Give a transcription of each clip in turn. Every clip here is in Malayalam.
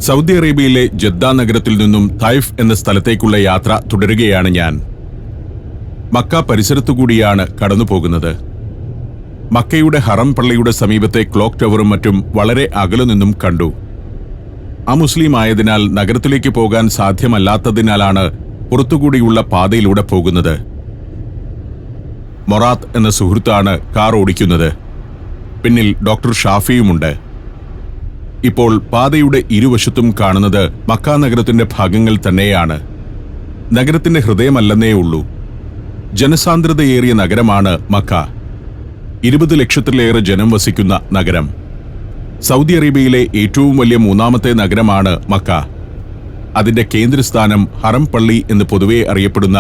സൗദി അറേബ്യയിലെ ജദ്ദ നഗരത്തിൽ നിന്നും തൈഫ് എന്ന സ്ഥലത്തേക്കുള്ള യാത്ര തുടരുകയാണ് ഞാൻ. മക്ക പരിസരത്തുകൂടിയാണ് കടന്നുപോകുന്നത്. മക്കയുടെ ഹറം പള്ളിയുടെ സമീപത്തെ ക്ലോക്ക് ടവറും മറ്റും വളരെ അകലെ നിന്നും കണ്ടു. അമുസ്ലിം ആയതിനാൽ നഗരത്തിലേക്ക് പോകാൻ സാധ്യമല്ലാത്തതിനാലാണ് പുറത്തുകൂടിയുള്ള പാതയിലൂടെ പോകുന്നത്. മൊറാത്ത് എന്ന സുഹൃത്താണ് കാർ ഓടിക്കുന്നത്. പിന്നിൽ ഡോക്ടർ ഷാഫിയുമുണ്ട്. ഇപ്പോൾ പാതയുടെ ഇരുവശത്തും കാണുന്നത് മക്ക നഗരത്തിന്റെ ഭാഗങ്ങൾ തന്നെയാണ്. നഗരത്തിന്റെ ഹൃദയമല്ലെന്നേ ഉള്ളൂ. ജനസാന്ദ്രതയേറിയ നഗരമാണ് മക്ക. 20 ലക്ഷത്തിലേറെ ജനം വസിക്കുന്ന നഗരം. സൗദി അറേബ്യയിലെ ഏറ്റവും വലിയ മൂന്നാമത്തെ നഗരമാണ് മക്ക. അതിന്റെ കേന്ദ്രസ്ഥാനം ഹറം പള്ളി എന്ന് പൊതുവെ അറിയപ്പെടുന്ന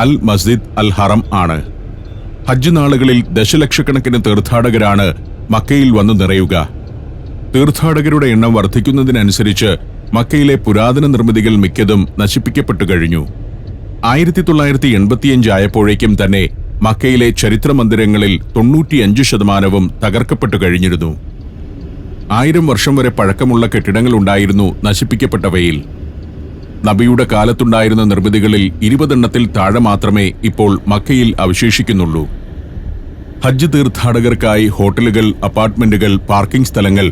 അൽ മസ്ജിദ് അൽ ഹറം ആണ്. ഹജ്ജ് നാളുകളിൽ ദശലക്ഷക്കണക്കിന് തീർത്ഥാടകരാണ് മക്കയിൽ വന്നു നിറയുക. തീർത്ഥാടകരുടെ എണ്ണം വർദ്ധിക്കുന്നതിനനുസരിച്ച് മക്കയിലെ പുരാതന നിർമ്മിതികൾ മിക്കതും നശിപ്പിക്കപ്പെട്ടു കഴിഞ്ഞു. 1985 ആയപ്പോഴേക്കും തന്നെ മക്കയിലെ ചരിത്ര മന്ദിരങ്ങളിൽ 95% തകർക്കപ്പെട്ടു കഴിഞ്ഞിരുന്നു. 1000 വർഷം വരെ പഴക്കമുള്ള കെട്ടിടങ്ങളുണ്ടായിരുന്നു നശിപ്പിക്കപ്പെട്ടവയിൽ. നബിയുടെ കാലത്തുണ്ടായിരുന്ന നിർമ്മിതികളിൽ 20 എണ്ണത്തിൽ താഴെ മാത്രമേ ഇപ്പോൾ മക്കയിൽ അവശേഷിക്കുന്നുള്ളൂ. ഹജ്ജ് തീർത്ഥാടകർക്കായി ഹോട്ടലുകൾ, അപ്പാർട്ട്മെന്റുകൾ, പാർക്കിംഗ് സ്ഥലങ്ങൾ,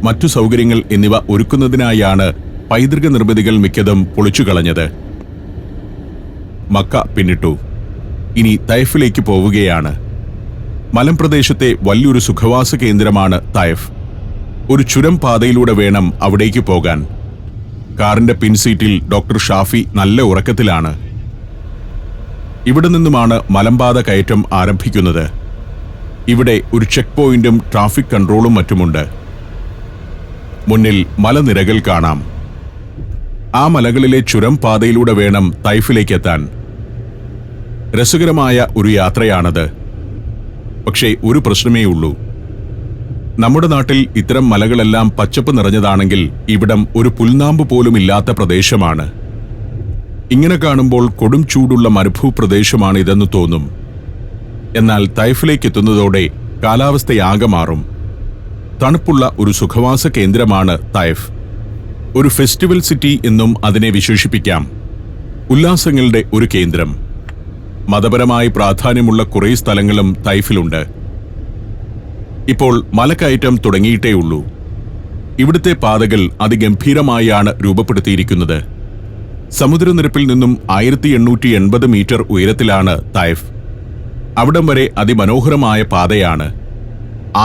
മറ്റു സൗകര്യങ്ങൾ എന്നിവ ഒരുക്കുന്നതിനായാണ് പൈതൃക നിർമ്മിതികൾ മിക്കതും പൊളിച്ചുകളഞ്ഞത്. മക്ക പിന്നിട്ടു. ഇനി തൈഫിലേക്ക് പോവുകയാണ്. മലമ്പ്രദേശത്തെ വലിയൊരു സുഖവാസ കേന്ദ്രമാണ് തൈഫ്. ഒരു ചുരം പാതയിലൂടെ വേണം അവിടേക്ക് പോകാൻ. കാറിന്റെ പിൻസീറ്റിൽ ഡോക്ടർ ഷാഫി നല്ല ഉറക്കത്തിലാണ്. ഇവിടെ നിന്നുമാണ് മലമ്പാത കയറ്റം ആരംഭിക്കുന്നത്. ഇവിടെ ഒരു ചെക്ക് പോയിന്റും ട്രാഫിക് കൺട്രോളും മറ്റുമുണ്ട്. മുന്നിൽ മലനിരകൾ കാണാം. ആ മലകളിലെ ചുരം പാതയിലൂടെ വേണം തൈഫിലേക്കെത്താൻ. രസകരമായ ഒരു യാത്രയാണത്. പക്ഷേ ഒരു പ്രശ്നമേ ഉള്ളൂ. നമ്മുടെ നാട്ടിൽ ഇത്തരം മലകളെല്ലാം പച്ചപ്പ് നിറഞ്ഞതാണെങ്കിൽ ഇവിടം ഒരു പുൽനാമ്പ് പോലും ഇല്ലാത്ത പ്രദേശമാണ്. ഇങ്ങനെ കാണുമ്പോൾ കൊടും ചൂടുള്ള മരുഭൂപ്രദേശമാണിതെന്ന് തോന്നും. എന്നാൽ തൈഫിലേക്കെത്തുന്നതോടെ കാലാവസ്ഥയാകെ മാറും. തണുപ്പുള്ള ഒരു സുഖവാസ കേന്ദ്രമാണ് തൈഫ്. ഒരു ഫെസ്റ്റിവൽ സിറ്റി എന്നും അതിനെ വിശേഷിപ്പിക്കാം. ഉല്ലാസങ്ങളുടെ ഒരു കേന്ദ്രം. മതപരമായി പ്രാധാന്യമുള്ള കുറേ സ്ഥലങ്ങളും തൈഫിലുണ്ട്. ഇപ്പോൾ മലക്കയറ്റം തുടങ്ങിയിട്ടേയുള്ളൂ. ഇവിടുത്തെ പാതകൾ അതിഗംഭീരമായാണ് രൂപപ്പെടുത്തിയിരിക്കുന്നത്. സമുദ്രനിരപ്പിൽ നിന്നും 1880 മീറ്റർ ഉയരത്തിലാണ് തൈഫ്. അവിടം വരെ അതിമനോഹരമായ പാതയാണ്.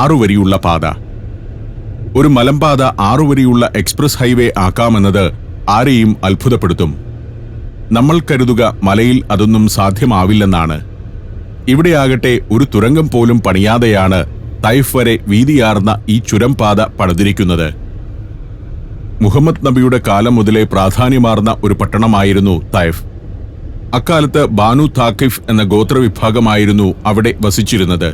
6 വരിയുള്ള പാത. ഒരു മലമ്പാത 6 വരിയുള്ള എക്സ്പ്രസ് ഹൈവേ ആക്കാമെന്നത് ആരെയും അത്ഭുതപ്പെടുത്തും. നമ്മൾ കരുതുക മലയിൽ അതൊന്നും സാധ്യമാവില്ലെന്നാണ്. ഇവിടെയാകട്ടെ ഒരു തുരങ്കം പോലും പണിയാതെയാണ് തൈഫ് വരെ വീതിയാർന്ന ഈ ചുരം പാത പണിതിരിക്കുന്നത്. മുഹമ്മദ് നബിയുടെ കാലം മുതലേ പ്രാധാന്യമാർന്ന ഒരു പട്ടണമായിരുന്നു തൈഫ്. അക്കാലത്ത് ബാനു താക്കിഫ് എന്ന ഗോത്രവിഭാഗമായിരുന്നു അവിടെ വസിച്ചിരുന്നത്.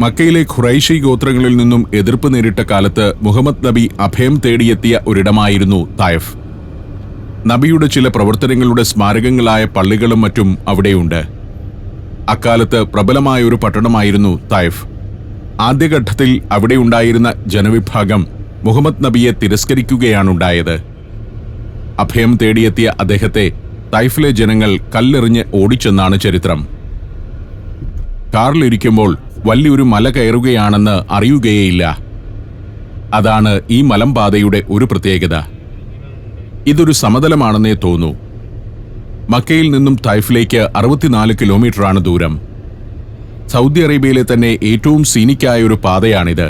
മക്കയിലെ ഖുറൈശി ഗോത്രങ്ങളിൽ നിന്നും എതിർപ്പ് നേരിട്ട കാലത്ത് മുഹമ്മദ് നബി അഭയം തേടിയെത്തിയ ഒരിടമായിരുന്നു തൈഫ്. നബിയുടെ ചില പ്രവർത്തനങ്ങളുടെ സ്മാരകങ്ങളായ പള്ളികളും മറ്റും അവിടെയുണ്ട്. അക്കാലത്ത് പ്രബലമായ ഒരു പട്ടണമായിരുന്നു തൈഫ്. ആദ്യഘട്ടത്തിൽ അവിടെയുണ്ടായിരുന്ന ജനവിഭാഗം മുഹമ്മദ് നബിയെ തിരസ്കരിക്കുകയാണുണ്ടായത്. അഭയം തേടിയെത്തിയ അദ്ദേഹത്തെ തൈഫിലെ ജനങ്ങൾ കല്ലെറിഞ്ഞ് ഓടിച്ചെന്നാണ് ചരിത്രം. കാറിലിരിക്കുമ്പോൾ വലിയൊരു മല കയറുകയാണെന്ന് അറിയുകയേയില്ല. അതാണ് ഈ മലമ്പാതയുടെ ഒരു പ്രത്യേകത. ഇതൊരു സമതലമാണെന്നേ തോന്നൂ. മക്കയിൽ നിന്നും തൈഫിലേക്ക് 64 കിലോമീറ്ററാണ് ദൂരം. സൗദി അറേബ്യയിലെ തന്നെ ഏറ്റവും സീനിക്കായ ഒരു പാതയാണിത്.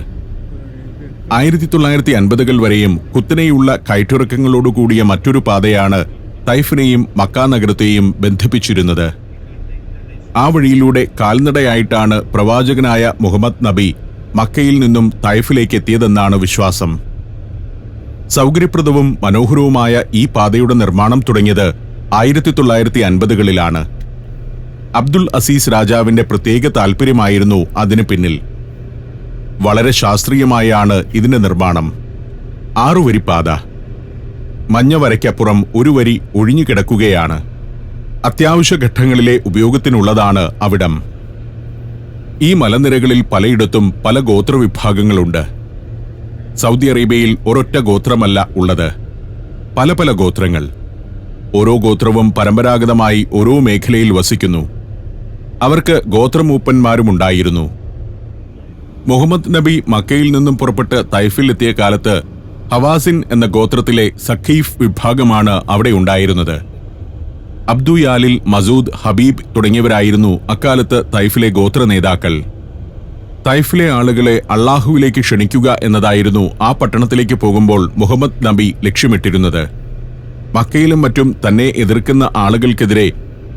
1950-കൾ വരെയും കുത്തനെയുള്ള കയറ്റിറക്കങ്ങളോടുകൂടിയ മറ്റൊരു പാതയാണ് തൈഫിനെയും മക്ക നഗരത്തെയും ബന്ധിപ്പിച്ചിരുന്നത്. ആ വഴിയിലൂടെ കാൽനടയായിട്ടാണ് പ്രവാചകനായ മുഹമ്മദ് നബി മക്കയിൽ നിന്നും തൈഫിലേക്ക് എത്തിയതെന്നാണ് വിശ്വാസം. സൗകര്യപ്രദവും മനോഹരവുമായ ഈ പാതയുടെ നിർമ്മാണം തുടങ്ങിയത് 1950-കളിലാണ്. അബ്ദുൽ അസീസ് രാജാവിന്റെ പ്രത്യേക താൽപര്യമായിരുന്നു അതിന് പിന്നിൽ. വളരെ ശാസ്ത്രീയമായാണ് ഇതിന്റെ നിർമ്മാണം. 6 വരി പാത. മഞ്ഞ വരയ്ക്കപ്പുറം ഒരു വരി ഒഴിഞ്ഞുകിടക്കുകയാണ്. അത്യാവശ്യ ഘട്ടങ്ങളിലെ ഉപയോഗത്തിനുള്ളതാണ് അവിടം. ഈ മലനിരകളിൽ പലയിടത്തും പല ഗോത്രവിഭാഗങ്ങളുണ്ട്. സൗദി അറേബ്യയിൽ ഒരൊറ്റ ഗോത്രമല്ല ഉള്ളത്. പല പല ഗോത്രങ്ങൾ. ഓരോ ഗോത്രവും പരമ്പരാഗതമായി ഓരോ മേഖലയിൽ വസിക്കുന്നു. അവർക്ക് ഗോത്രമൂപ്പന്മാരുമുണ്ടായിരുന്നു. മുഹമ്മദ് നബി മക്കയിൽ നിന്നും പുറപ്പെട്ട് തൈഫിൽ എത്തിയ കാലത്ത് ഹവാസിൻ എന്ന ഗോത്രത്തിലെ സഖീഫ് വിഭാഗമാണ് അവിടെ ഉണ്ടായിരുന്നത്. അബ്ദുയാലിൽ, മസൂദ്, ഹബീബ് തുടങ്ങിയവരായിരുന്നു അക്കാലത്ത് തൈഫിലെ ഗോത്ര നേതാക്കൾ. തൈഫിലെ ആളുകളെ അള്ളാഹുവിലേക്ക് ക്ഷണിക്കുക എന്നതായിരുന്നു ആ പട്ടണത്തിലേക്ക് പോകുമ്പോൾ മുഹമ്മദ് നബി ലക്ഷ്യമിട്ടിരുന്നത്. മക്കയിലും മറ്റും തന്നെ എതിർക്കുന്ന ആളുകൾക്കെതിരെ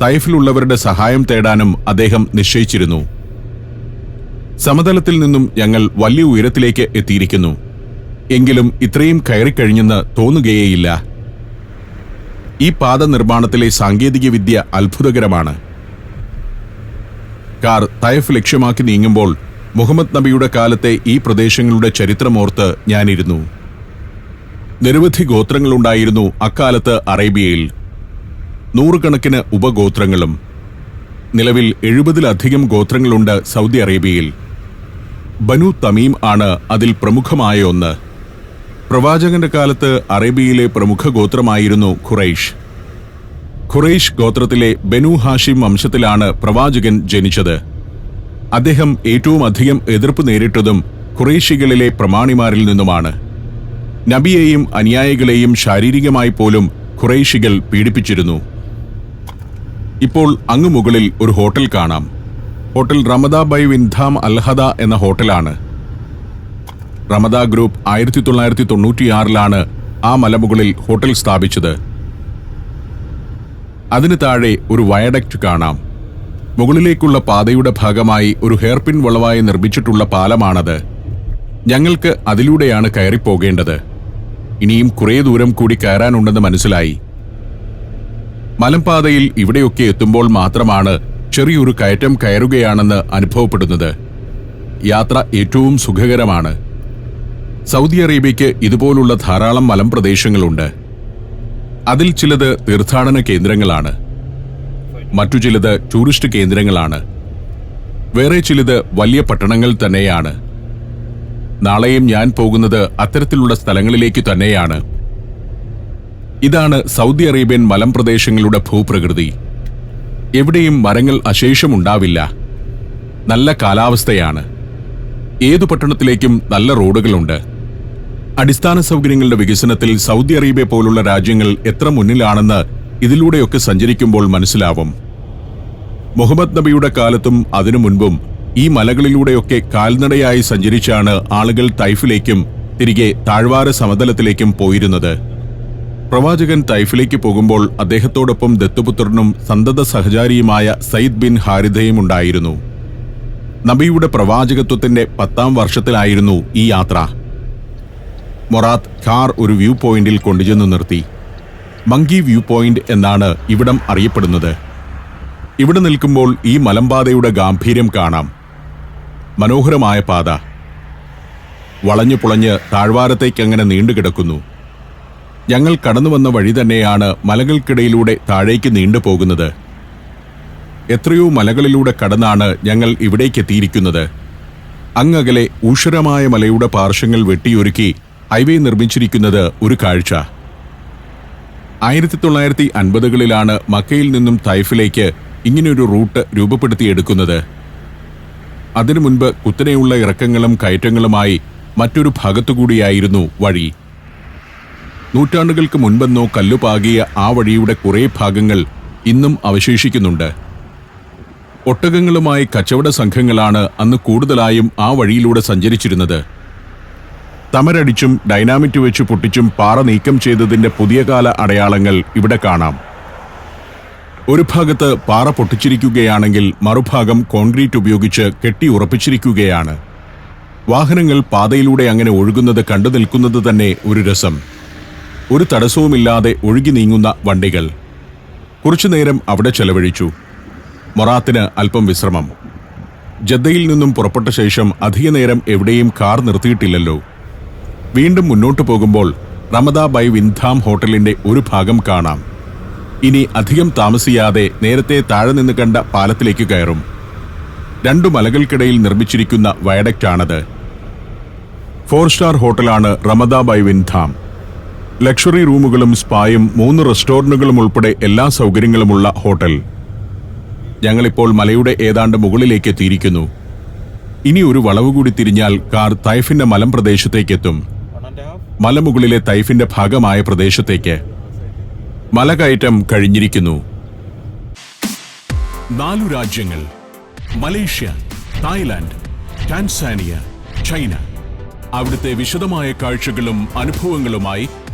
തൈഫിലുള്ളവരുടെ സഹായം തേടാനും അദ്ദേഹം നിശ്ചയിച്ചിരുന്നു. സമതലത്തിൽ നിന്നും ഞങ്ങൾ വലിയ ഉയരത്തിലേക്ക് എത്തിയിരിക്കുന്നു. എങ്കിലും ഇത്രയും കയറിക്കഴിഞ്ഞെന്ന് തോന്നുകയേയില്ല. ഈ പാത നിർമ്മാണത്തിലെ സാങ്കേതികവിദ്യ അത്ഭുതകരമാണ്. കാർ തൈഫ് ലക്ഷ്യമാക്കി നീങ്ങുമ്പോൾ മുഹമ്മദ് നബിയുടെ കാലത്തെ ഈ പ്രദേശങ്ങളുടെ ചരിത്രമോർത്ത് ഞാനിരുന്നു. നിരവധി ഗോത്രങ്ങളുണ്ടായിരുന്നു അക്കാലത്ത് അറേബ്യയിൽ. നൂറുകണക്കിന് ഉപഗോത്രങ്ങളും. നിലവിൽ 70-ലധികം ഗോത്രങ്ങളുണ്ട് സൗദി അറേബ്യയിൽ. ബനു തമീം ആണ് അതിൽ പ്രമുഖമായ ഒന്ന്. പ്രവാചകന്റെ കാലത്ത് അറേബ്യയിലെ പ്രമുഖ ഗോത്രമായിരുന്നു ഖുറൈഷ്. ഖുറൈഷ് ഗോത്രത്തിലെ ബനു ഹാഷിം വംശത്തിലാണ് പ്രവാചകൻ ജനിച്ചത്. അദ്ദേഹം ഏറ്റവും അധികം എതിർപ്പ് നേരിട്ടതും ഖുറൈശികളിലെ പ്രമാണിമാരിൽ നിന്നുമാണ്. നബിയെയും അനുയായികളെയും ശാരീരികമായി പോലും ഖുറൈശികൾ പീഡിപ്പിച്ചിരുന്നു. ഇപ്പോൾ അങ്ങ് മുകളിൽ ഒരു ഹോട്ടൽ കാണാം. ഹോട്ടൽ റമദ ബൈ വിൻധാം അൽഹദ എന്ന ഹോട്ടലാണ്. റമദ ഗ്രൂപ്പ് 1996 ആ മലമുകളിൽ ഹോട്ടൽ സ്ഥാപിച്ചത്. അതിന് താഴെ ഒരു വയഡക്റ്റ് കാണാം. മുകളിലേക്കുള്ള പാതയുടെ ഭാഗമായി ഒരു ഹെയർപിൻ വളവായി നിർമ്മിച്ചിട്ടുള്ള പാലമാണത്. ഞങ്ങൾക്ക് അതിലൂടെയാണ് കയറിപ്പോകേണ്ടത്. ഇനിയും കുറേ ദൂരം കൂടി കയറാനുണ്ടെന്ന് മനസ്സിലായി. മലമ്പാതയിൽ ഇവിടെയൊക്കെ എത്തുമ്പോൾ മാത്രമാണ് ചെറിയൊരു കയറ്റം കയറുകയാണെന്ന് അനുഭവപ്പെടുന്നത്. യാത്ര ഏറ്റവും സുഖകരമാണ്. സൗദി അറേബ്യയ്ക്ക് ഇതുപോലുള്ള ധാരാളം മലമ്പ്രദേശങ്ങളുണ്ട്. അതിൽ ചിലത് തീർത്ഥാടന കേന്ദ്രങ്ങളാണ്. മറ്റു ചിലത് ടൂറിസ്റ്റ് കേന്ദ്രങ്ങളാണ്. വേറെ ചിലത് വലിയ പട്ടണങ്ങൾ തന്നെയാണ്. നാളെയും ഞാൻ പോകുന്നത് അത്തരത്തിലുള്ള സ്ഥലങ്ങളിലേക്ക് തന്നെയാണ്. ഇതാണ് സൗദി അറേബ്യൻ മലമ്പ്രദേശങ്ങളുടെ ഭൂപ്രകൃതി. എവിടെയും മരങ്ങൾ അശേഷമുണ്ടാവില്ല. നല്ല കാലാവസ്ഥയാണ്. ഏതു പട്ടണത്തിലേക്കും നല്ല റോഡുകളുണ്ട്. അടിസ്ഥാന സൗകര്യങ്ങളുടെ വികസനത്തിൽ സൗദി അറേബ്യ പോലുള്ള രാജ്യങ്ങൾ എത്ര മുന്നിലാണെന്ന് ഇതിലൂടെയൊക്കെ സഞ്ചരിക്കുമ്പോൾ മനസ്സിലാവും. മുഹമ്മദ് നബിയുടെ കാലത്തും അതിനു മുൻപും ഈ മലകളിലൂടെയൊക്കെ കാൽനടയായി സഞ്ചരിച്ചാണ് ആളുകൾ തൈഫിലേക്കും തിരികെ താഴ്വാര സമതലത്തിലേക്കും പോയിരുന്നത്. പ്രവാചകൻ തൈഫിലേക്ക് പോകുമ്പോൾ അദ്ദേഹത്തോടൊപ്പം ദത്തുപുത്രനും സന്തത സഹചാരിയുമായ സയ്യിദ് ബിൻ ഹാരിഥയും ഉണ്ടായിരുന്നു. നബിയുടെ പ്രവാചകത്വത്തിന്റെ 10ാം വർഷത്തിലായിരുന്നു ഈ യാത്ര. മൊറാത്ത് കാർ ഒരു വ്യൂ പോയിന്റിൽ കൊണ്ടുചെന്ന് നിർത്തി. മങ്കി വ്യൂ പോയിന്റ് എന്നാണ് ഇവിടം അറിയപ്പെടുന്നത്. ഇവിടെ നിൽക്കുമ്പോൾ ഈ മലമ്പാതയുടെ ഗാംഭീര്യം കാണാം. മനോഹരമായ പാത വളഞ്ഞു പുളഞ്ഞ് താഴ്വാരത്തേക്കങ്ങനെ നീണ്ടുകിടക്കുന്നു. ഞങ്ങൾ കടന്നുവന്ന വഴി തന്നെയാണ് മലകൾക്കിടയിലൂടെ താഴേക്ക് നീണ്ടുപോകുന്നത്. എത്രയോ മലകളിലൂടെ കടന്നാണ് ഞങ്ങൾ ഇവിടേക്കെത്തിയിരിക്കുന്നത്. അങ്ങകലെ ഊഷരമായ മലയുടെ പാർശ്വങ്ങൾ വെട്ടിയൊരുക്കി ഹൈവേ നിർമ്മിച്ചിരിക്കുന്നത് ഒരു കാഴ്ച. 1950കളിലാണ് മക്കയിൽ നിന്നും തൈഫിലേക്ക് ഇങ്ങനെയൊരു റൂട്ട് രൂപപ്പെടുത്തിയെടുക്കുന്നത്. അതിനു മുൻപ് കുത്തനെയുള്ള ഇറക്കങ്ങളും കയറ്റങ്ങളുമായി മറ്റൊരു ഭാഗത്തുകൂടിയായിരുന്നു വഴി. നൂറ്റാണ്ടുകൾക്ക് മുൻപെന്നോ കല്ലുപാകിയ ആ വഴിയുടെ കുറേ ഭാഗങ്ങൾ ഇന്നും അവശേഷിക്കുന്നുണ്ട്. ഒട്ടകങ്ങളുമായി കച്ചവട സംഘങ്ങളാണ് അന്ന് കൂടുതലായും ആ വഴിയിലൂടെ സഞ്ചരിച്ചിരുന്നത്. തമരടിച്ചും ഡൈനാമിറ്റ് വെച്ച് പൊട്ടിച്ചും പാറ നീക്കം ചെയ്തതിന്റെ പുതിയ കാല അടയാളങ്ങൾ ഇവിടെ കാണാം. ഒരു ഭാഗത്ത് പാറ പൊട്ടിച്ചിരിക്കുകയാണെങ്കിൽ മറുഭാഗം കോൺക്രീറ്റ് ഉപയോഗിച്ച് കെട്ടി ഉറപ്പിച്ചിരിക്കുകയാണ്. വാഹനങ്ങൾ പാതയിലൂടെ അങ്ങനെ ഒഴുകുന്നത് കണ്ടു നിൽക്കുന്നത് തന്നെ ഒരു രസം. ഒരു തടസ്സവുമില്ലാതെ ഒഴുകി നീങ്ങുന്ന വണ്ടികൾ. കുറച്ചുനേരം അവിടെ ചെലവഴിച്ചു. മൊറാത്തിന് അല്പം വിശ്രമം. ജദ്ദയിൽ നിന്നും പുറപ്പെട്ട ശേഷം അധികനേരം എവിടെയും കാർ നിർത്തിയിട്ടില്ലല്ലോ. വീണ്ടും മുന്നോട്ടു പോകുമ്പോൾ റമദ ബൈ വിൻധാം ഹോട്ടലിന്റെ ഒരു ഭാഗം കാണാം. ഇനി അധികം താമസിയാതെ നേരത്തെ താഴെ നിന്ന് കണ്ട പാലത്തിലേക്ക് കയറും. 2 മലകൾക്കിടയിൽ നിർമ്മിച്ചിരിക്കുന്ന വയഡക്റ്റാണത്. 4 സ്റ്റാർ ഹോട്ടലാണ് റമദ ബൈ വിൻധാം. ലക്ഷറി റൂമുകളും സ്പായും 3 റെസ്റ്റോറന്റുകളും ഉൾപ്പെടെ എല്ലാ സൗകര്യങ്ങളുമുള്ള ഹോട്ടൽ. ഞങ്ങളിപ്പോൾ മലയുടെ ഏതാണ്ട് മുകളിലേക്ക് എത്തിയിരിക്കുന്നു. ഇനി ഒരു വളവ് കൂടി തിരിഞ്ഞാൽ കാർ തൈഫിന്റെ മലമ്പ്രദേശത്തേക്കെത്തും. മലമുകളിലെ തൈഫിന്റെ ഭാഗമായ പ്രദേശത്തേക്ക്. മലകയറ്റം കഴിഞ്ഞിരിക്കുന്നു. 4 രാജ്യങ്ങൾ: മലേഷ്യ, തായ്ലാന്റ്, ടാൻസാനിയ, ചൈന. അവിടുത്തെ വിശദമായ കാഴ്ചകളും അനുഭവങ്ങളുമായി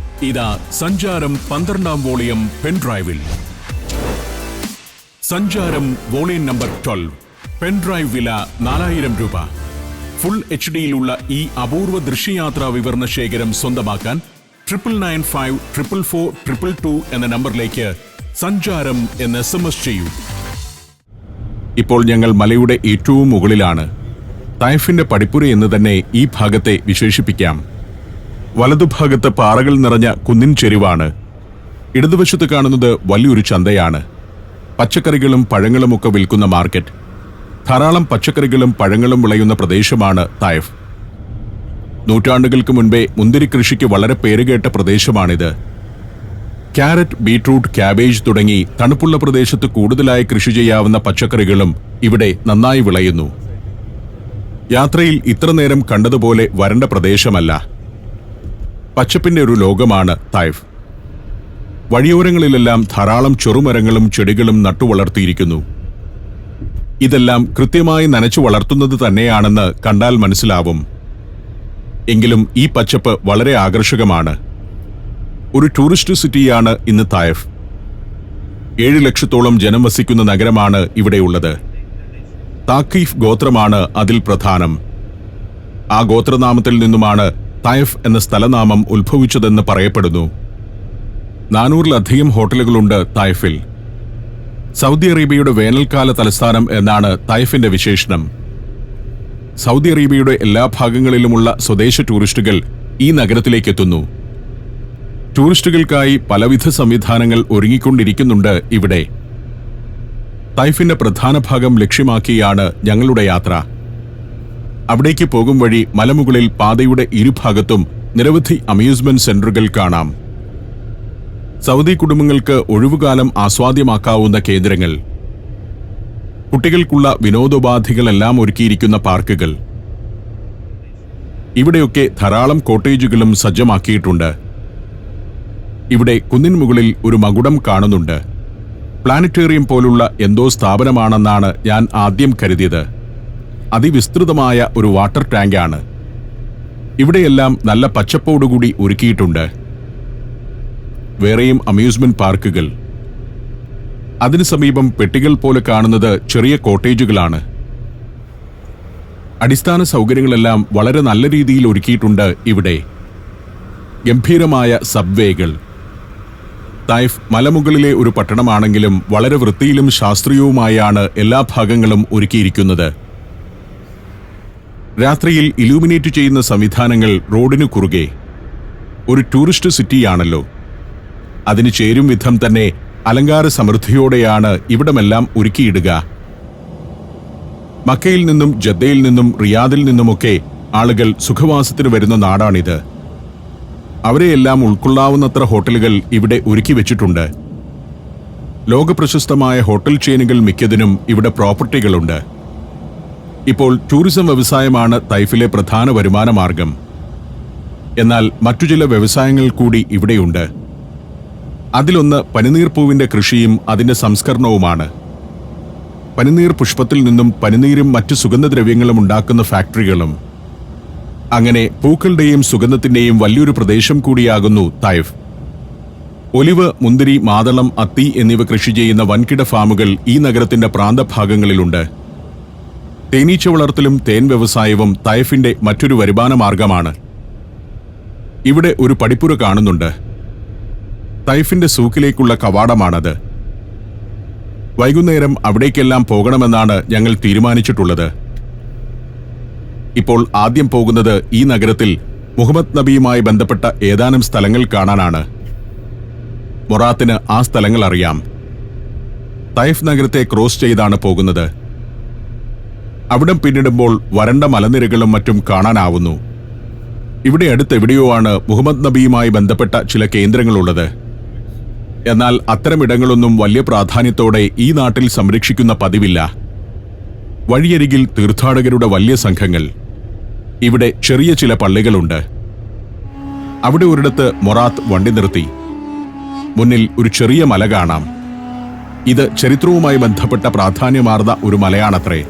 ഇതാ സഞ്ചാരം 12ാം വോളിയം പെൻഡ്രൈവിൽ. സഞ്ചാരം വോളിയം നമ്പർ 12. പെൻഡ്രൈവ് വില 4000 രൂപ. ഫുൾ HDയിലുള്ള ഈ അപൂർവ ദൃശ്യയാത്രാ വിവരണ ശേഖരം സ്വന്തമാക്കാൻ 99544422 എന്ന നമ്പറിലേക്ക് സഞ്ചാരം എന്ന് SMS ചെയ്യൂ. ഇപ്പോൾ ഞങ്ങൾ മലയുടെ ഏറ്റവും മുകളിലാണ്. തൈഫിന്റെ പടിപ്പുര എന്ന് തന്നെ ഈ ഭാഗത്തെ വിശേഷിപ്പിക്കാം. വലതുഭാഗത്ത് പാറകൾ നിറഞ്ഞ കുന്നിൻ ചെരിവാണ്. ഇടതുവശത്ത് കാണുന്നത് വലിയൊരു ചന്തയാണ്. പച്ചക്കറികളും പഴങ്ങളുമൊക്കെ വിൽക്കുന്ന മാർക്കറ്റ്. ധാരാളം പച്ചക്കറികളും പഴങ്ങളും വിളയുന്ന പ്രദേശമാണ് തൈഫ്. നൂറ്റാണ്ടുകൾക്ക് മുൻപേ മുന്തിരി കൃഷിക്ക് വളരെ പേരുകേട്ട പ്രദേശമാണിത്. ക്യാരറ്റ്, ബീട്രൂട്ട്, ക്യാബേജ് തുടങ്ങി തണുപ്പുള്ള പ്രദേശത്ത് കൂടുതലായി കൃഷി ചെയ്യാവുന്ന പച്ചക്കറികളും ഇവിടെ നന്നായി വിളയുന്നു. യാത്രയിൽ ഇത്ര നേരം കണ്ടതുപോലെ വരണ്ട പ്രദേശമല്ല. പച്ചപ്പിന്റെ ഒരു ലോകമാണ് തൈഫ്. വഴിയോരങ്ങളിലെല്ലാം ധാരാളം ചെറുമരങ്ങളും ചെടികളും നട്ടുവളർത്തിയിരിക്കുന്നു. ഇതെല്ലാം കൃത്യമായി നനച്ചു വളർത്തുന്നത് തന്നെയാണെന്ന് കണ്ടാൽ മനസ്സിലാവും. എങ്കിലും ഈ പച്ചപ്പ് വളരെ ആകർഷകമാണ്. ഒരു ടൂറിസ്റ്റ് സിറ്റിയാണ് ഇന്ന് തൈഫ്. 7 ലക്ഷത്തോളം ജനം വസിക്കുന്ന നഗരമാണ് ഇവിടെയുള്ളത്. താക്കീഫ് ഗോത്രമാണ് അതിൽ പ്രധാനം. ആ ഗോത്രനാമത്തിൽ നിന്നുമാണ് തൈഫ് എന്ന സ്ഥലനാമം ഉത്ഭവിച്ചതെന്ന് പറയപ്പെടുന്നു. 400-ലധികം ഹോട്ടലുകളുണ്ട് തൈഫിൽ. സൗദി അറേബ്യയുടെ വേനൽക്കാല തലസ്ഥാനം എന്നാണ് തൈഫിന്റെ വിശേഷണം. സൗദി അറേബ്യയുടെ എല്ലാ ഭാഗങ്ങളിലുമുള്ള സ്വദേശ ടൂറിസ്റ്റുകൾ ഈ നഗരത്തിലേക്കെത്തുന്നു. ടൂറിസ്റ്റുകൾക്കായി പലവിധ സംവിധാനങ്ങൾ ഒരുങ്ങിക്കൊണ്ടിരിക്കുന്നുണ്ട് ഇവിടെ. തൈഫിന്റെ പ്രധാന ഭാഗം ലക്ഷ്യമാക്കിയാണ് ഞങ്ങളുടെ യാത്ര. അവിടേക്ക് പോകും വഴി മലമുകളിൽ പാതയുടെ ഇരുഭാഗത്തും നിരവധി അമ്യൂസ്മെന്റ് സെന്ററുകൾ കാണാം. സൗദി കുടുംബങ്ങൾക്ക് ഒഴിവുകാലം ആസ്വാദ്യമാക്കാവുന്ന കേന്ദ്രങ്ങൾ, കുട്ടികൾക്കുള്ള വിനോദോപാധികളെല്ലാം ഒരുക്കിയിരിക്കുന്ന പാർക്കുകൾ. ഇവിടെയൊക്കെ ധാരാളം കോട്ടേജുകളും സജ്ജമാക്കിയിട്ടുണ്ട്. ഇവിടെ കുന്നിൻ മുകളിൽ ഒരു മകുടം കാണുന്നുണ്ട്. പ്ലാനറ്റേറിയം പോലുള്ള എന്തോ സ്ഥാപനമാണെന്നാണ് ഞാൻ ആദ്യം കരുതിയത്. അതിവിസ്തൃതമായ ഒരു വാട്ടർ ടാങ്കാണ്. ഇവിടെയെല്ലാം നല്ല പച്ചപ്പോടുകൂടി ഒരുക്കിയിട്ടുണ്ട്. വേറെയും അമ്യൂസ്മെന്റ് പാർക്കുകൾ. അതിനു സമീപം പെട്ടികൾ പോലെ കാണുന്നത് ചെറിയ കോട്ടേജുകളാണ്. അടിസ്ഥാന സൗകര്യങ്ങളെല്ലാം വളരെ നല്ല രീതിയിൽ ഒരുക്കിയിട്ടുണ്ട് ഇവിടെ. ഗംഭീരമായ സബ്വേകൾ. തൈഫ് മലമുകളിലെ ഒരു പട്ടണമാണെങ്കിലും വളരെ വൃത്തിയിലും ശാസ്ത്രീയവുമായാണ് എല്ലാ ഭാഗങ്ങളും ഒരുക്കിയിരിക്കുന്നത്. രാത്രിയിൽ ഇലൂമിനേറ്റ് ചെയ്യുന്ന സംവിധാനങ്ങൾ റോഡിനു കുറുകെ. ഒരു ടൂറിസ്റ്റ് സിറ്റിയാണല്ലോ, അതിന് ചേരും വിധം തന്നെ അലങ്കാര സമൃദ്ധിയോടെയാണ് ഇവിടമെല്ലാം ഒരുക്കിയിടുക. മക്കയിൽ നിന്നും ജദ്ദയിൽ നിന്നും റിയാദിൽ നിന്നുമൊക്കെ ആളുകൾ സുഖവാസത്തിന് വരുന്ന നാടാണിത്. അവരെയെല്ലാം ഉൾക്കൊള്ളാവുന്നത്ര ഹോട്ടലുകൾ ഇവിടെ ഒരുക്കി വെച്ചിട്ടുണ്ട്. ലോകപ്രശസ്തമായ ഹോട്ടൽ ചെയിനുകൾ മിക്കതിനും ഇവിടെ പ്രോപ്പർട്ടികളുണ്ട്. ഇപ്പോൾ ടൂറിസം വ്യവസായമാണ് തൈഫിലെ പ്രധാന വരുമാന മാർഗം. എന്നാൽ മറ്റു ചില വ്യവസായങ്ങൾ കൂടി ഇവിടെയുണ്ട്. അതിലൊന്ന് പനിനീർപ്പൂവിന്റെ കൃഷിയും അതിന്റെ സംസ്കരണവുമാണ്. പനിനീർ പുഷ്പത്തിൽ നിന്നും പനിനീരും മറ്റു സുഗന്ധദ്രവ്യങ്ങളും ഉണ്ടാക്കുന്ന ഫാക്ടറികളും. അങ്ങനെ പൂക്കളുടെയും സുഗന്ധത്തിന്റെയും വലിയൊരു പ്രദേശം കൂടിയാകുന്നു തൈഫ്. ഒലിവ്, മുന്തിരി, മാതളം, അത്തി എന്നിവ കൃഷി ചെയ്യുന്ന വൻകിട ഫാമുകൾ ഈ നഗരത്തിന്റെ പ്രാന്തഭാഗങ്ങളിലുണ്ട്. തേനീച്ച വളർത്തലും തേൻ വ്യവസായവും തൈഫിന്റെ മറ്റൊരു വരുമാന മാർഗമാണ്. ഇവിടെ ഒരു പടിപ്പുര കാണുന്നുണ്ട്. തൈഫിന്റെ സൂക്കിലേക്കുള്ള കവാടമാണത്. വൈകുന്നേരം അവിടേക്കെല്ലാം പോകണമെന്നാണ് ഞങ്ങൾ തീരുമാനിച്ചിട്ടുള്ളത്. ഇപ്പോൾ ആദ്യം പോകുന്നത് ഈ നഗരത്തിൽ മുഹമ്മദ് നബിയുമായി ബന്ധപ്പെട്ട ഏതാനും സ്ഥലങ്ങൾ കാണാനാണ്. മൊറാത്തിന് ആ സ്ഥലങ്ങൾ അറിയാം. തൈഫ് നഗരത്തെ ക്രോസ് ചെയ്താണ് പോകുന്നത്. അവിടം പിന്നിടുമ്പോൾ വരണ്ട മലനിരകളും മറ്റും കാണാനാവുന്നു. ഇവിടെ അടുത്തെവിടെയോ ആണ് മുഹമ്മദ് നബിയുമായി ബന്ധപ്പെട്ട ചില കേന്ദ്രങ്ങളുള്ളത്. എന്നാൽ അത്തരമിടങ്ങളൊന്നും വലിയ പ്രാധാന്യത്തോടെ ഈ നാട്ടിൽ സംരക്ഷിക്കുന്ന പതിവില്ല. വഴിയരികിൽ തീർത്ഥാടകരുടെ വലിയ സംഘങ്ങൾ. ഇവിടെ ചെറിയ ചില പള്ളികളുണ്ട്. അവിടെ ഒരിടത്ത് മൊറാത്ത് വണ്ടി നിർത്തി. മുന്നിൽ ഒരു ചെറിയ മല കാണാം. ഇത് ചരിത്രവുമായി ബന്ധപ്പെട്ട പ്രാധാന്യമാർന്ന ഒരു മലയാണത്രേ.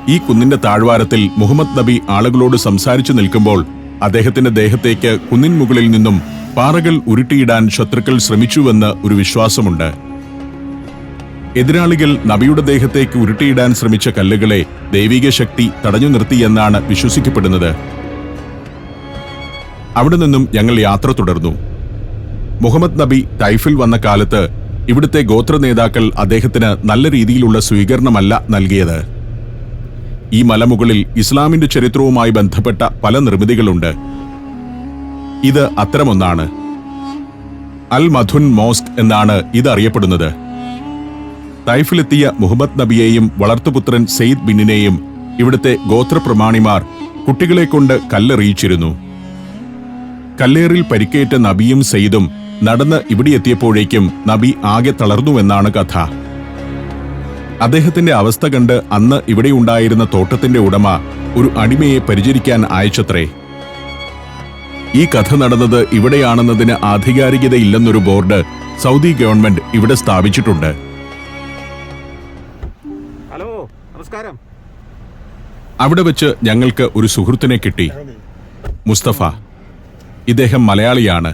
ഈ കുന്നിന്റെ താഴ്വാരത്തിൽ മുഹമ്മദ് നബി ആളുകളോട് സംസാരിച്ചു നിൽക്കുമ്പോൾ അദ്ദേഹത്തിന്റെ ദേഹത്തേക്ക് കുന്നിൻ മുകളിൽ നിന്നും പാറകൾ ഉരുട്ടിയിടാൻ ശത്രുക്കൾ ശ്രമിച്ചുവെന്ന് ഒരു വിശ്വാസമുണ്ട്. എതിരാളികൾ നബിയുടെ ദേഹത്തേക്ക് ഉരുട്ടിയിടാൻ ശ്രമിച്ച കല്ലുകളെ ദൈവിക ശക്തി തടഞ്ഞു നിർത്തിയെന്നാണ് വിശ്വസിക്കപ്പെടുന്നത്. അവിടെ നിന്നും ഞങ്ങൾ യാത്ര തുടർന്നു. മുഹമ്മദ് നബി തൈഫിൽ വന്ന കാലത്ത് ഇവിടുത്തെ ഗോത്ര നേതാക്കൾ അദ്ദേഹത്തിന് നല്ല രീതിയിലുള്ള സ്വീകരണമല്ല നൽകിയത്. ഈ മലമുകളിൽ ഇസ്ലാമിന്റെ ചരിത്രവുമായി ബന്ധപ്പെട്ട പല നിർമ്മിതികളുണ്ട്. ഇത് അത്തരമൊന്നാണ്. അൽ മധുൻ മോസ്ക് എന്നാണ് ഇത് അറിയപ്പെടുന്നത്. തൈഫിലെത്തിയ മുഹമ്മദ് നബിയെയും വളർത്തുപുത്രൻ സെയ്ദ് ബിന്നിനെയും ഇവിടുത്തെ ഗോത്രപ്രമാണിമാർ കുട്ടികളെ കൊണ്ട് കല്ലെറിയിച്ചിരുന്നു. കല്ലേറിൽ പരിക്കേറ്റ നബിയും സെയ്ദും നടന്ന് ഇവിടെ എത്തിയപ്പോഴേക്കും നബി ആകെ തളർന്നുവെന്നാണ് കഥ. അദ്ദേഹത്തിന്റെ അവസ്ഥ കണ്ട് അന്ന് ഇവിടെയുണ്ടായിരുന്ന തോട്ടത്തിന്റെ ഉടമ ഒരു അടിമയെ പരിചരിക്കാൻ അയച്ചത്രേ. ഈ കഥ നടന്നത് ഇവിടെയാണെന്നതിന് ആധികാരികതയില്ലെന്നൊരു ബോർഡ് സൗദി ഗവൺമെന്റ് ഇവിടെ സ്ഥാപിച്ചിട്ടുണ്ട്. ഹലോ, നമസ്കാരം. അവിടെ വെച്ച് ഞങ്ങൾക്ക് ഒരു സുഹൃത്തിനെ കിട്ടി, മുസ്തഫ. ഇദ്ദേഹം മലയാളിയാണ്,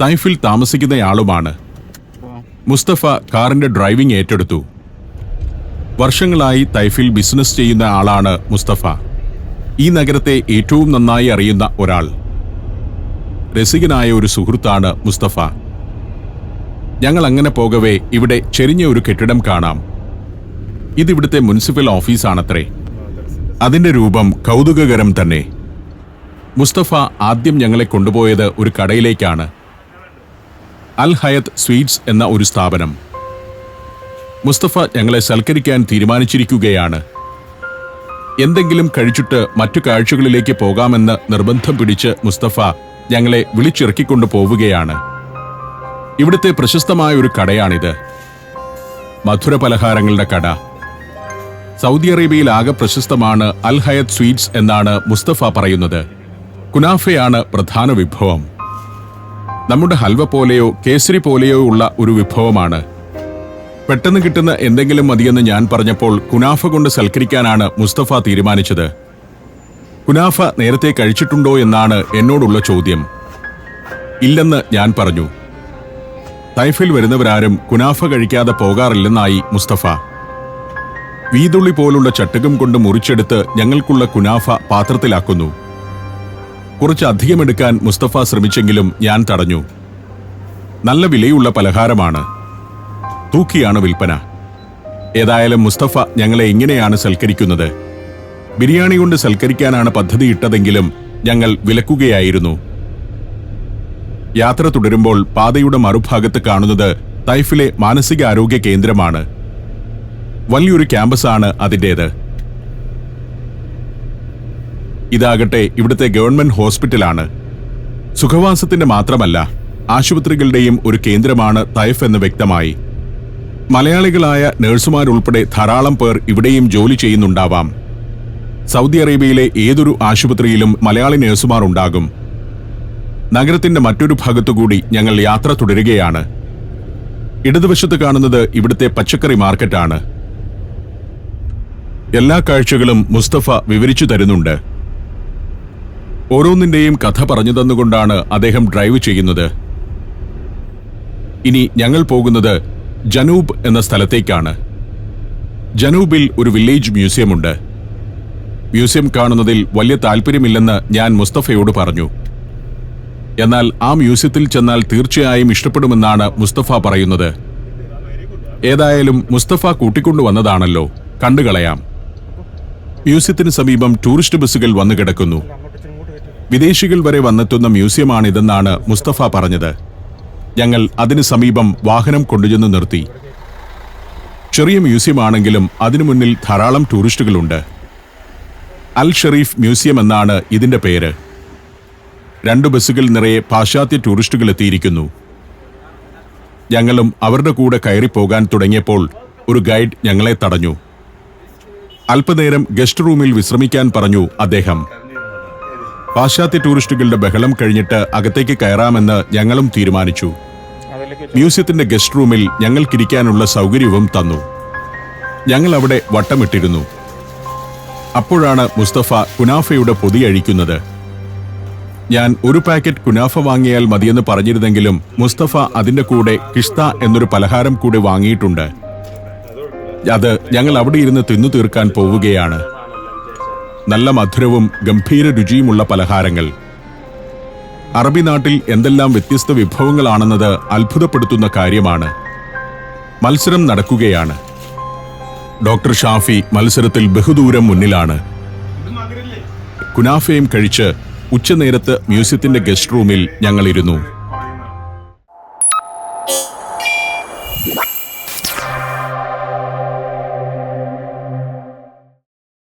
തൈഫിൽ താമസിക്കുന്നയാളുമാണ്. മുസ്തഫ കാറിന്റെ ഡ്രൈവിംഗ് ഏറ്റെടുത്തു. വർഷങ്ങളായി തൈഫിൽ ബിസിനസ് ചെയ്യുന്ന ആളാണ് മുസ്തഫ. ഈ നഗരത്തെ ഏറ്റവും നന്നായി അറിയുന്ന ഒരാൾ. രസികനായ ഒരു സുഹൃത്താണ് മുസ്തഫ. ഞങ്ങൾ അങ്ങനെ പോകവേ ഇവിടെ ചെരിഞ്ഞ ഒരു കെട്ടിടം കാണാം. ഇതിവിടുത്തെ മുനിസിപ്പൽ ഓഫീസാണത്രേ. അതിന്റെ രൂപം കൗതുകകരം തന്നെ. മുസ്തഫ ആദ്യം ഞങ്ങളെ കൊണ്ടുപോയത് ഒരു കടയിലേക്കാണ്. അൽ ഹയത്ത് സ്വീറ്റ്സ് എന്ന ഒരു സ്ഥാപനം. മുസ്തഫ ഞങ്ങളെ സൽക്കരിക്കാൻ തീരുമാനിച്ചിരിക്കുകയാണ്. എന്തെങ്കിലും കഴിച്ചിട്ട് മറ്റു കാഴ്ചകളിലേക്ക് പോകാമെന്ന് നിർബന്ധം പിടിച്ച് മുസ്തഫ ഞങ്ങളെ വിളിച്ചിറക്കിക്കൊണ്ടു പോവുകയാണ്. ഇവിടുത്തെ പ്രശസ്തമായ ഒരു കടയാണിത്. മധുര പലഹാരങ്ങളുടെ കട. സൗദി അറേബ്യയിൽ ആകെ പ്രശസ്തമാണ് അൽ ഹയത്ത് സ്വീറ്റ്സ് എന്നാണ് മുസ്തഫ പറയുന്നത്. കുനാഫയാണ് പ്രധാന വിഭവം. നമ്മുടെ ഹൽവ പോലെയോ കേസരി പോലെയോ ഉള്ള ഒരു വിഭവമാണ്. പെട്ടെന്ന് കിട്ടുന്ന എന്തെങ്കിലും മതിയെന്ന് ഞാൻ പറഞ്ഞപ്പോൾ കുനാഫ കൊണ്ട് സൽക്കരിക്കാനാണ് മുസ്തഫ തീരുമാനിച്ചത്. കുനാഫ നേരത്തെ കഴിച്ചിട്ടുണ്ടോ എന്നാണ് എന്നോടുള്ള ചോദ്യം. ഇല്ലെന്ന് ഞാൻ പറഞ്ഞു. തൈഫിൽ വരുന്നവരാരും കുനാഫ കഴിക്കാതെ പോകാറില്ലെന്നായി മുസ്തഫ. വീതുള്ളി പോലുള്ള ചട്ടുകം കൊണ്ട് മുറിച്ചെടുത്ത് ഞങ്ങൾക്കുള്ള കുനാഫ പാത്രത്തിലാക്കുന്നു. കുറച്ച് അധികമെടുക്കാൻ മുസ്തഫ ശ്രമിച്ചെങ്കിലും ഞാൻ തടഞ്ഞു. നല്ല വിലയുള്ള പലഹാരമാണ്. തൂക്കിയാണ് വിൽപ്പന. ഏതായാലും മുസ്തഫ ഞങ്ങളെ ഇങ്ങനെയാണ് സൽക്കരിക്കുന്നത്. ബിരിയാണി കൊണ്ട് സൽക്കരിക്കാനാണ് പദ്ധതിയിട്ടതെങ്കിലും ഞങ്ങൾ വിലക്കുകയായിരുന്നു. യാത്ര തുടരുമ്പോൾ പാതയുടെ മറുഭാഗത്ത് കാണുന്നത് തൈഫിലെ മാനസികാരോഗ്യ കേന്ദ്രമാണ്. വലിയൊരു ക്യാമ്പസാണ് അതിൻ്റേത്. ഇതാകട്ടെ ഇവിടുത്തെ ഗവൺമെന്റ് ഹോസ്പിറ്റലാണ്. സുഖവാസത്തിന്റെ മാത്രമല്ല, ആശുപത്രികളുടെയും ഒരു കേന്ദ്രമാണ് തൈഫ് എന്ന് വ്യക്തമായി. മലയാളികളായ നഴ്സുമാരുൾപ്പെടെ ധാരാളം പേർ ഇവിടെയും ജോലി ചെയ്യുന്നുണ്ടാവാം. സൗദി അറേബ്യയിലെ ഏതൊരു ആശുപത്രിയിലും മലയാളി നഴ്സുമാർ ഉണ്ടാകും. നഗരത്തിന്റെ മറ്റൊരു ഭാഗത്തുകൂടി ഞങ്ങൾ യാത്ര തുടരുകയാണ്. ഇടതുവശത്ത് കാണുന്നത് ഇവിടുത്തെ പച്ചക്കറി മാർക്കറ്റാണ്. എല്ലാ കാഴ്ചകളും മുസ്തഫ വിവരിച്ചു തരുന്നുണ്ട്. ഓരോന്നിന്റെയും കഥ പറഞ്ഞു തന്നുകൊണ്ടാണ് അദ്ദേഹം ഡ്രൈവ് ചെയ്യുന്നത്. ഇനി ഞങ്ങൾ പോകുന്നത് ജനൂബ് എന്ന സ്ഥലത്തേക്കാണ്. ജനൂബിൽ ഒരു വില്ലേജ് മ്യൂസിയമുണ്ട്. മ്യൂസിയം കാണുന്നതിൽ വലിയ താല്പര്യമില്ലെന്ന് ഞാൻ മുസ്തഫയോട് പറഞ്ഞു. എന്നാൽ ആ മ്യൂസിയത്തിൽ ചെന്നാൽ തീർച്ചയായും ഇഷ്ടപ്പെടുമെന്നാണ് മുസ്തഫ പറയുന്നത്. ഏതായാലും മുസ്തഫ കൂട്ടിക്കൊണ്ടുവന്നതാണല്ലോ, കണ്ടുകളയാം. മ്യൂസിയത്തിന് സമീപം ടൂറിസ്റ്റ് ബസ്സുകൾ വന്നു കിടക്കുന്നു. വിദേശികൾ വരെ വന്നെത്തുന്ന മ്യൂസിയമാണിതെന്നാണ് മുസ്തഫ പറഞ്ഞത്. ഞങ്ങൾ അതിന് സമീപം വാഹനം കൊണ്ടുചെന്ന് നിർത്തി. ചെറിയ മ്യൂസിയമാണെങ്കിലും അതിനു മുന്നിൽ ധാരാളം ടൂറിസ്റ്റുകളുണ്ട്. അൽ ഷെറീഫ് മ്യൂസിയം എന്നാണ് ഇതിന്റെ പേര്. 2 ബസ്സുകൾ നിറയെ പാശ്ചാത്യ ടൂറിസ്റ്റുകൾ എത്തിയിരിക്കുന്നു. ഞങ്ങളും അവരുടെ കൂടെ കയറിപ്പോകാൻ തുടങ്ങിയപ്പോൾ ഒരു ഗൈഡ് ഞങ്ങളെ തടഞ്ഞു. അല്പനേരം ഗസ്റ്റ് റൂമിൽ വിശ്രമിക്കാൻ പറഞ്ഞു അദ്ദേഹം. പാശ്ചാത്യ ടൂറിസ്റ്റുകളുടെ ബഹളം കഴിഞ്ഞിട്ട് അകത്തേക്ക് കയറാമെന്ന് ഞങ്ങളും തീരുമാനിച്ചു. മ്യൂസിയത്തിന്റെ ഗസ്റ്റ് റൂമിൽ ഞങ്ങൾക്കിരിക്കാനുള്ള സൗകര്യവും തന്നു. ഞങ്ങൾ അവിടെ വട്ടമിട്ടിരുന്നു. അപ്പോഴാണ് മുസ്തഫ കുനാഫയുടെ പൊതി അഴിക്കുന്നത്. ഞാൻ 1 പാക്കറ്റ് കുനാഫ വാങ്ങിയാൽ മതിയെന്ന് പറഞ്ഞിരുന്നെങ്കിലും മുസ്തഫ അതിന്റെ കൂടെ കിഷ്ത എന്നൊരു പലഹാരം കൂടി വാങ്ങിയിട്ടുണ്ട്. അത് ഞങ്ങൾ അവിടെ ഇരുന്ന് തിന്നു തീർക്കാൻ പോവുകയാണ്. നല്ല മധുരവും ഗംഭീര രുചിയുമുള്ള പലഹാരങ്ങൾ. അറബി നാട്ടിൽ എന്തെല്ലാം വ്യത്യസ്ത വിഭവങ്ങളാണെന്നത് അത്ഭുതപ്പെടുത്തുന്ന കാര്യമാണ്. മത്സരം നടക്കുകയാണ്. ഡോക്ടർ ഷാഫി മത്സരത്തിൽ ബഹുദൂരം മുന്നിലാണ്. കുനാഫയും കഴിച്ച് ഉച്ചനേരത്ത് മ്യൂസിയത്തിന്റെ ഗസ്റ്റ് റൂമിൽ ഞങ്ങളിരുന്നു.